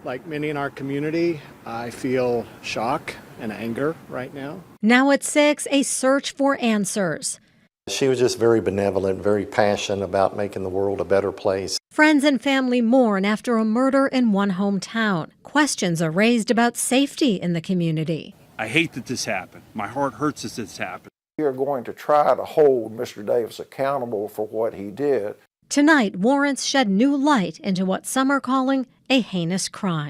Like many in our community, I feel shock and anger right now. Now at 6, a search for answers. She was just very benevolent, very passionate about making the world a better place. Friends and family mourn after a murder in one hometown. Questions are raised about safety in the community. I hate that this happened. My heart hurts as this happened. We are going to try to hold Mr. Davis accountable for what he did. Tonight, warrants shed new light into what some are calling a heinous crime.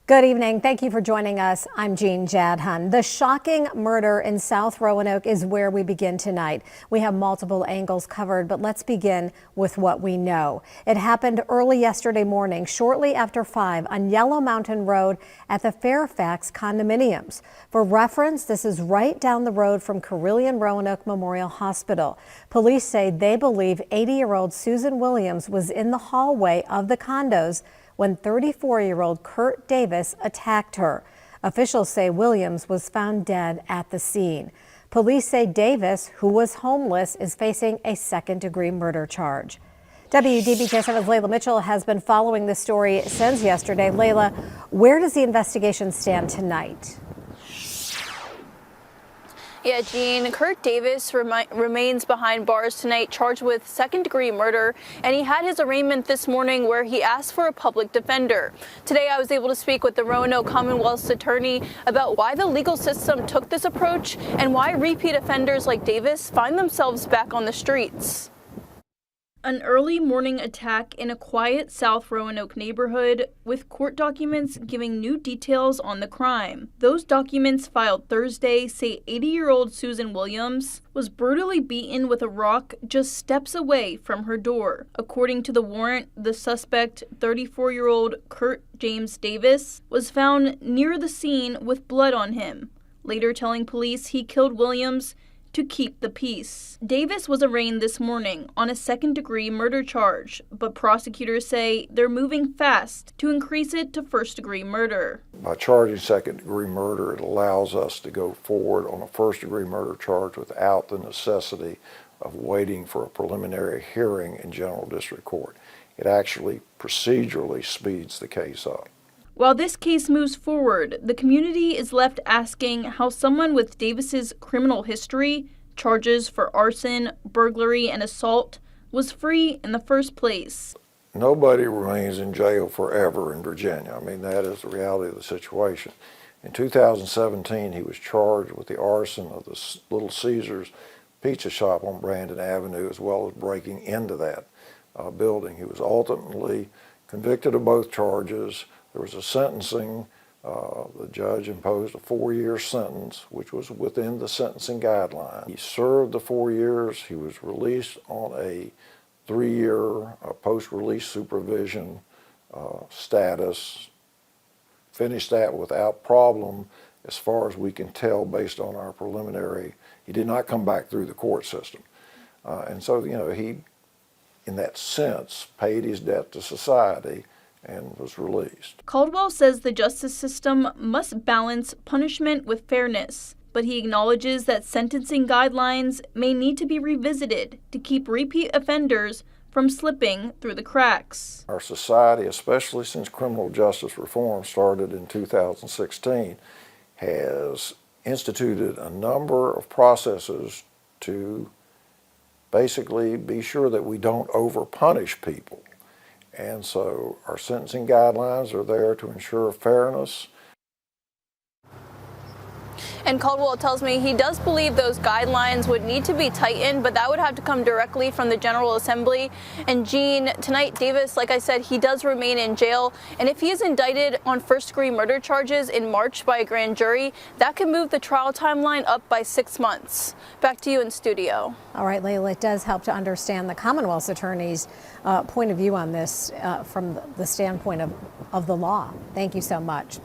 Good evening. Thank you for joining us. I'm Jean Jadhan. The shocking murder in South Roanoke is where we begin tonight. We have multiple angles covered, but let's begin with what we know. It happened early yesterday morning, shortly after 5 on Yellow Mountain Road at the Fairfax condominiums. For reference, this is right down the road from Carilion Roanoke Memorial Hospital. Police say they believe 80-year-old Susan Williams was in the hallway of the condos when 34-year-old Kurt Davis attacked her. Officials say Williams was found dead at the scene. Police say Davis, who was homeless, is facing a second-degree murder charge. WDBJ7's Layla Mitchell has been following this story since yesterday. Layla, where does the investigation stand tonight? Yeah, Jean, Kurt Davis remains behind bars tonight, charged with second-degree murder, and he had his arraignment this morning where he asked for a public defender. Today, I was able to speak with the Roanoke Commonwealth's attorney about why the legal system took this approach and why repeat offenders like Davis find themselves back on the streets. An early morning attack in a quiet South Roanoke neighborhood with court documents giving new details on the crime. Those documents filed Thursday say 80-year-old Susan Williams was brutally beaten with a rock just steps away from her door. According to the warrant, the suspect, 34-year-old Kurt James Davis, was found near the scene with blood on him, later telling police he killed Williams to keep the peace. Davis was arraigned this morning on a second-degree murder charge, but prosecutors say they're moving fast to increase it to first-degree murder. By charging second-degree murder, it allows us to go forward on a first-degree murder charge without the necessity of waiting for a preliminary hearing in General District Court. It actually procedurally speeds the case up. While this case moves forward, the community is left asking how someone with Davis's criminal history, charges for arson, burglary, and assault, was free in the first place. Nobody remains in jail forever in Virginia. I mean, that is the reality of the situation. In 2017, he was charged with the arson of the Little Caesars pizza shop on Brandon Avenue, as well as breaking into that building. He was ultimately convicted of both charges. There was a sentencing. The judge imposed a 4-year sentence, which was within the sentencing guideline. He served the 4 years. He was released on a 3-year post-release supervision status. Finished that without problem, as far as we can tell based on our preliminary. He did not come back through the court system. And so, you know, he, in that sense, paid his debt to society and was released. Caldwell says the justice system must balance punishment with fairness, but he acknowledges that sentencing guidelines may need to be revisited to keep repeat offenders from slipping through the cracks. Our society, especially since criminal justice reform started in 2016, has instituted a number of processes to basically be sure that we don't over-punish people. And so our sentencing guidelines are there to ensure fairness. And Caldwell tells me he does believe those guidelines would need to be tightened, but that would have to come directly from the General Assembly. And Jean, tonight Davis, like I said, he does remain in jail. And if he is indicted on first-degree murder charges in March by a grand jury, that could move the trial timeline up by 6 months. Back to you in studio. All right, Layla, it does help to understand the Commonwealth's attorney's point of view on this from the standpoint of the law. Thank you so much.